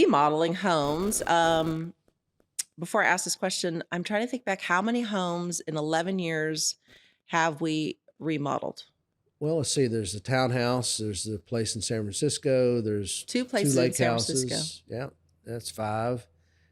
Remodeling homes. Before I ask this question, I'm trying to think back how many homes in 11 years have we remodeled? Well, let's see. There's the townhouse. There's the place in San Francisco. There's Two two places in lake San Francisco. houses. Yeah, that's five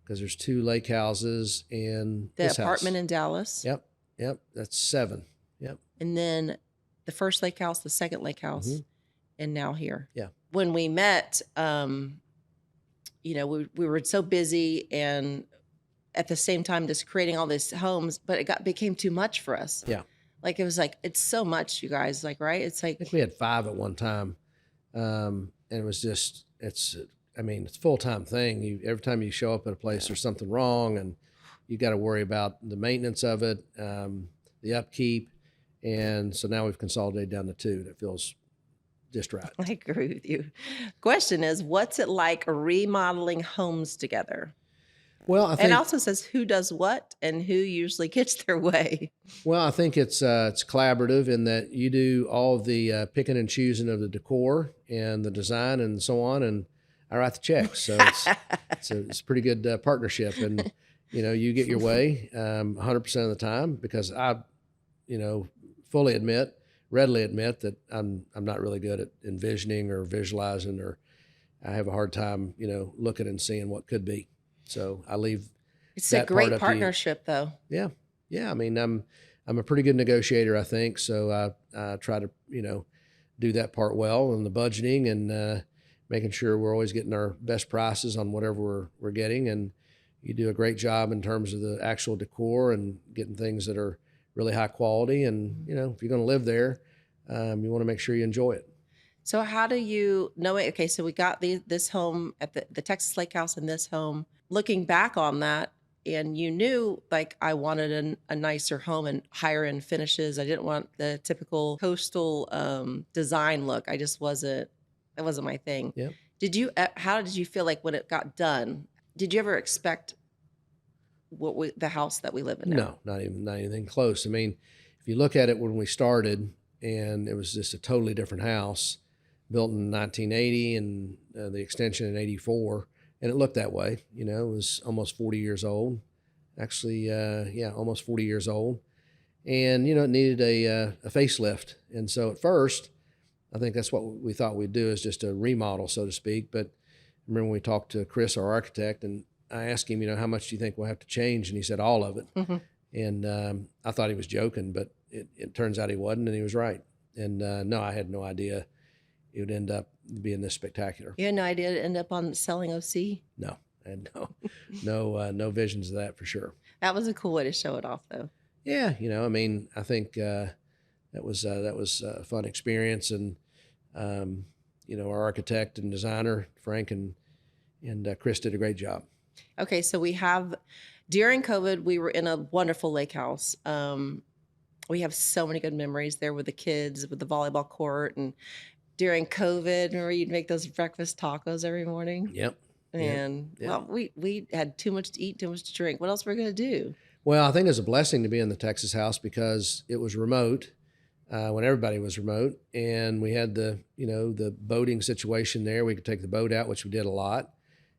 because there's two lake houses and The this apartment house. in Dallas. Yep, yep. That's seven. Yep. And then the first lake house, the second lake house, hmm and now here. Yeah. When we met, we were so busy and at the same time just creating all these homes, but became too much for us. Yeah. Like it was like, it's so much, you guys, like, right? It's I think like, we had five at one time, and it was just it's. I mean, it's a full time thing. Every time you show up at a place, there's something wrong, and you got to worry about the maintenance of it, the upkeep, and so now we've consolidated down to two. That feels just right. I agree with you. Question is, what's it like remodeling homes together? Well, I And think also says who does what and who usually gets their way. it's collaborative in that you do all of the picking and choosing of the decor and the design and so on, and I write the checks. So it's a pretty good partnership, and you get your way 100% of the time because I fully readily admit that I'm not really good at envisioning or visualizing, or I have a hard time looking and seeing what could be. So I leave It's a that part great up to you. partnership, though. Yeah, yeah. I mean, I'm a pretty good negotiator, I think. So I try to do that part well, and the budgeting and making sure we're always getting our best prices on whatever we're getting. And you do a great job in terms of the actual decor and getting things that are really high quality. And if you're going to live there, you want to make sure you enjoy it. So how do you know it? Okay, so we got this home at the Texas Lake House and this home. Looking back on that, and you knew like I wanted a nicer home and higher end finishes. I didn't want the typical coastal design look. That wasn't my thing. Yeah. How did you feel like when it got done? Did you ever expect the house that we live in now? No, not anything close. I mean, if you look at it when we started, and it was just a totally different house, built in 1980, and the extension in '84, and it looked that way. It was almost 40 years old. Actually, yeah, almost 40 years old, and it needed a facelift. And so at first, I think that's what we thought we'd do, is just a remodel, so to speak. But I remember when we talked to Chris, our architect, and I asked him, how much do you think we'll have to change? And he said all of it. And I thought he was joking, but it turns out he wasn't, and he was right. And no, I had no idea it would end up being this spectacular. You had no idea to end up on selling OC? No, I had no visions of that for sure. That was a cool way to show it off, though. Yeah, I mean, I think that was a fun experience, and our architect and designer Frank and Chris did a great job. Okay, so during COVID, we were in a wonderful lake house. We have so many good memories there with the kids, with the volleyball court, and during COVID, remember you'd make those breakfast tacos every morning? Yep. And Yep. well, we had too much to eat, too much to drink. What else were we gonna do? Well, I think it was a blessing to be in the Texas house because it was remote when everybody was remote, and we had the boating situation there. We could take the boat out, which we did a lot,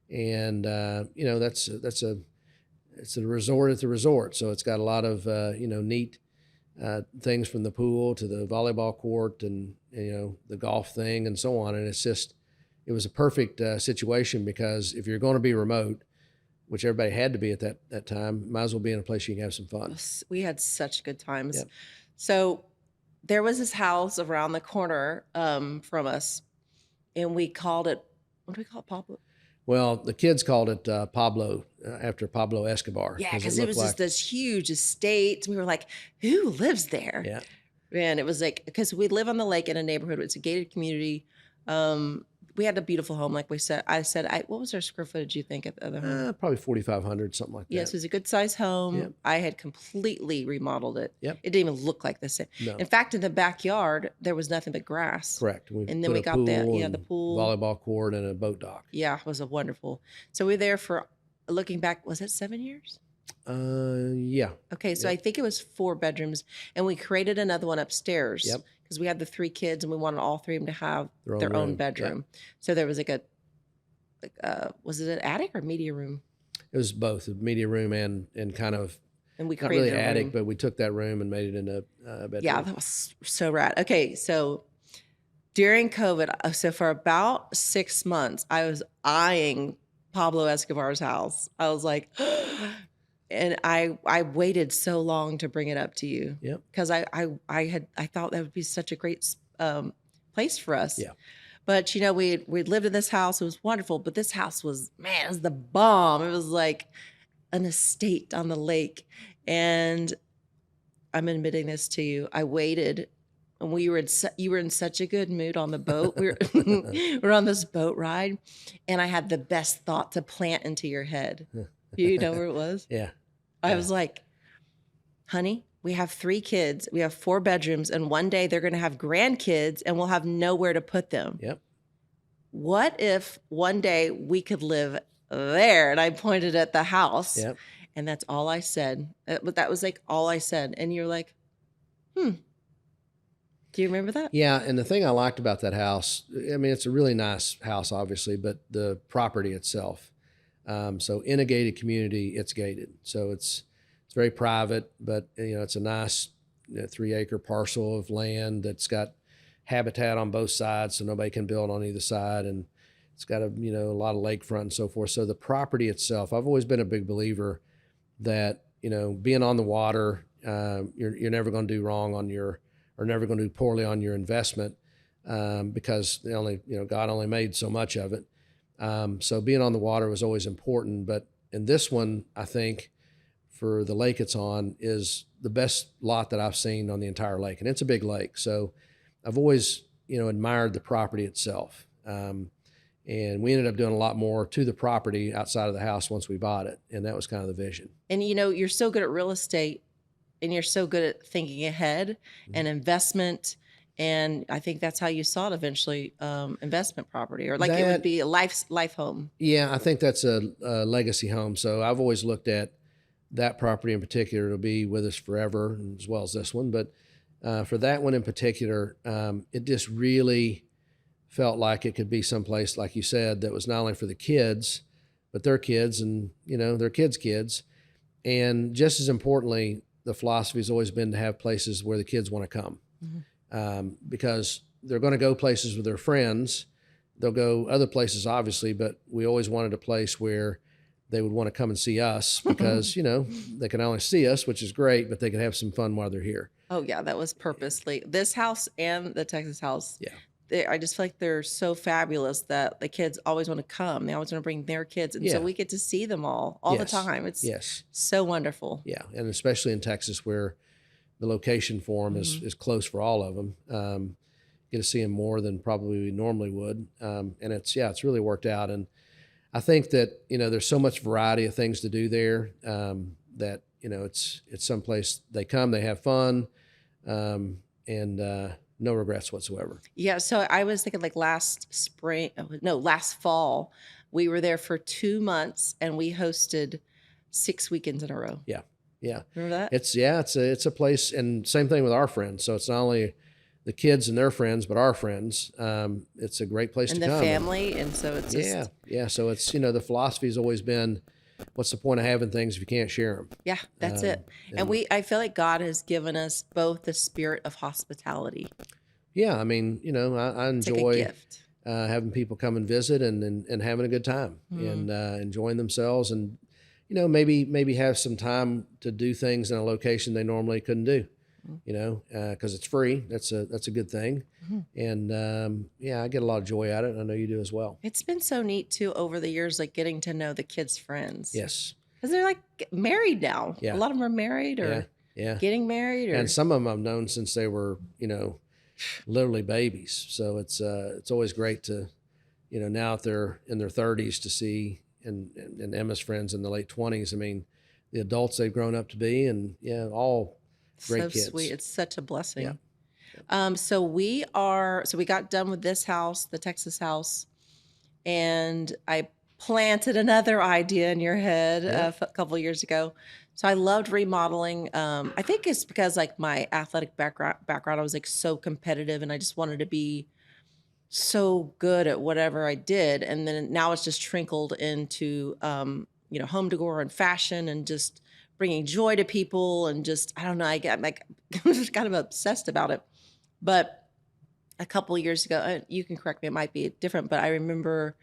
and it's a resort at the resort, so it's got a lot of neat things, from the pool to the volleyball court and the golf thing and so on. And it was a perfect situation, because if you're going to be remote, which everybody had to be at that time, might as well be in a place you can have some fun. We had such good times. Yep. So there was this house around the corner from us, and we called it, what do we call it, Pablo? Well, the kids called it Pablo, after Pablo Escobar. Yeah, because it was just this huge estate. We were like, who lives there? Yeah. And it was like, because we live on the lake in a neighborhood. It's a gated community. We had a beautiful home, like we said. What was our square footage, you think, of the home? Probably 4,500, something like that. Yes, it was a good sized home. Yep. I had completely remodeled it. Yep. It didn't even look like the same. No. In fact, in the backyard, there was nothing but grass. Correct. And then we got the pool, volleyball court, and a boat dock. Yeah, it was a wonderful. So we were there for, looking back, was it 7 years? Yeah. Okay, so I think it was 4 bedrooms, and we created another one upstairs. Yep. Because we had the 3 kids, and we wanted all 3 of them to have their own room. bedroom. Yep. So there was like was it an attic or media room? It was both a media room and kind of And we not really created a attic, room. but we took that room and made it into a Yeah, bedroom. that was so rad. Okay, so during COVID, so for about 6 months, I was eyeing Pablo Escobar's house. I was like, and I waited so long to bring it up to you Yep. because I thought that would be such a great place for us. Yeah. But we'd lived in this house. It was wonderful. But this house was, man, it was the bomb. It was like an estate on the lake. And I'm admitting this to you. I waited, and you were in such a good mood on the boat. We're on this boat ride, and I had the best thought to plant into your head. You know where it was? Yeah. I Yeah. was like, honey, we have 3 kids, we have 4 bedrooms, and one day they're going to have grandkids, and we'll have nowhere to put them. Yep. What if one day we could live there? And I pointed at the house. Yep. And that's all I said. But that was like all I said. And you're like, do you remember that? Yeah. And the thing I liked about that house, I mean, it's a really nice house, obviously, but the property itself. So in a gated community, it's gated. So it's very private, but it's a nice 3-acre parcel of land that's got habitat on both sides, so nobody can build on either side, and it's got a lot of lakefront and so forth. So the property itself, I've always been a big believer that being on the water, you're never going to do wrong or never going to do poorly on your investment, because God only made so much of it. So being on the water was always important. But in this one, I think for the lake it's on is the best lot that I've seen on the entire lake, and it's a big lake. So I've always admired the property itself. And we ended up doing a lot more to the property outside of the house once we bought it. And that was kind of the vision. And you're so good at real estate, and you're so good at thinking ahead and investment. And I think that's how you saw it eventually, investment property, or like it would be a life home. Yeah, I think that's a legacy home. So I've always looked at that property in particular. It'll be with us forever, as well as this one. But for that one in particular, it just really felt like it could be someplace, like you said, that was not only for the kids, but their kids and, their kids' kids. And just as importantly, the philosophy has always been to have places where the kids want to come, because they're going to go places with their friends. They'll go other places, obviously, but we always wanted a place where they would want to come and see us because, they can only see us, which is great, but they can have some fun while they're here. Oh, yeah, that was purposely. This house and the Texas house. Yeah. I just feel like they're so fabulous that the kids always want to come. They always want to bring their kids. And so we get to see them all the time. It's so wonderful. Yeah. And especially in Texas, where the location for them is close for all of them. Get to see them more than probably we normally would. And it's really worked out. And I think that, there's so much variety of things to do there, that, it's someplace they come, they have fun, and no regrets whatsoever. Yeah. So I was thinking like last fall, we were there for 2 months and we hosted 6 weekends in a row. Yeah. Yeah. Remember that? It's a place, and same thing with our friends. So it's not only the kids and their friends, but our friends. It's a great place to come. And the family. And so it's just. Yeah. So it's, the philosophy has always been, what's the point of having things if you can't share them? Yeah, that's it. And I feel like God has given us both the spirit of hospitality. Yeah. I mean, I enjoy like a gift. Having people come and visit and having a good time and enjoying themselves, and, maybe have some time to do things in a location they normally couldn't do. Because it's free. That's a good thing. And I get a lot of joy out of it. I know you do as well. It's been so neat too over the years, like getting to know the kids' friends. Yes. Because they're like married now. Yeah. A lot of them are married or getting married. And some of them I've known since they were, literally babies. So it's always great to, now that they're in their 30s to see, and Emma's friends in the late 20s. I mean, the adults they've grown up to be, and all great kids. Sweet. It's such a blessing. Yeah. So we got done with this house, the Texas house, and I planted another idea in your head a couple of years ago. So I loved remodeling. I think it's because like my athletic background, I was like so competitive, and I just wanted to be so good at whatever I did. And then now it's just trickled into, home decor and fashion and just bringing joy to people. And just, I don't know, I get like, I'm just kind of obsessed about it. But a couple years ago, you can correct me, it might be different, but I remember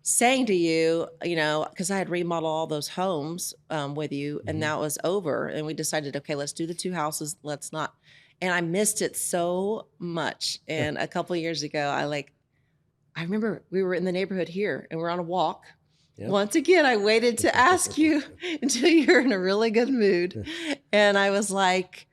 saying to you, because I had remodeled all those homes with you, and Hmm. that was over. And we decided, okay, let's do the two houses. Let's not. And I missed it so much. And a couple years ago, I remember we were in the neighborhood here and we're on a walk. Yep. Once again, I waited to ask you until you're in a really good mood. And I was like,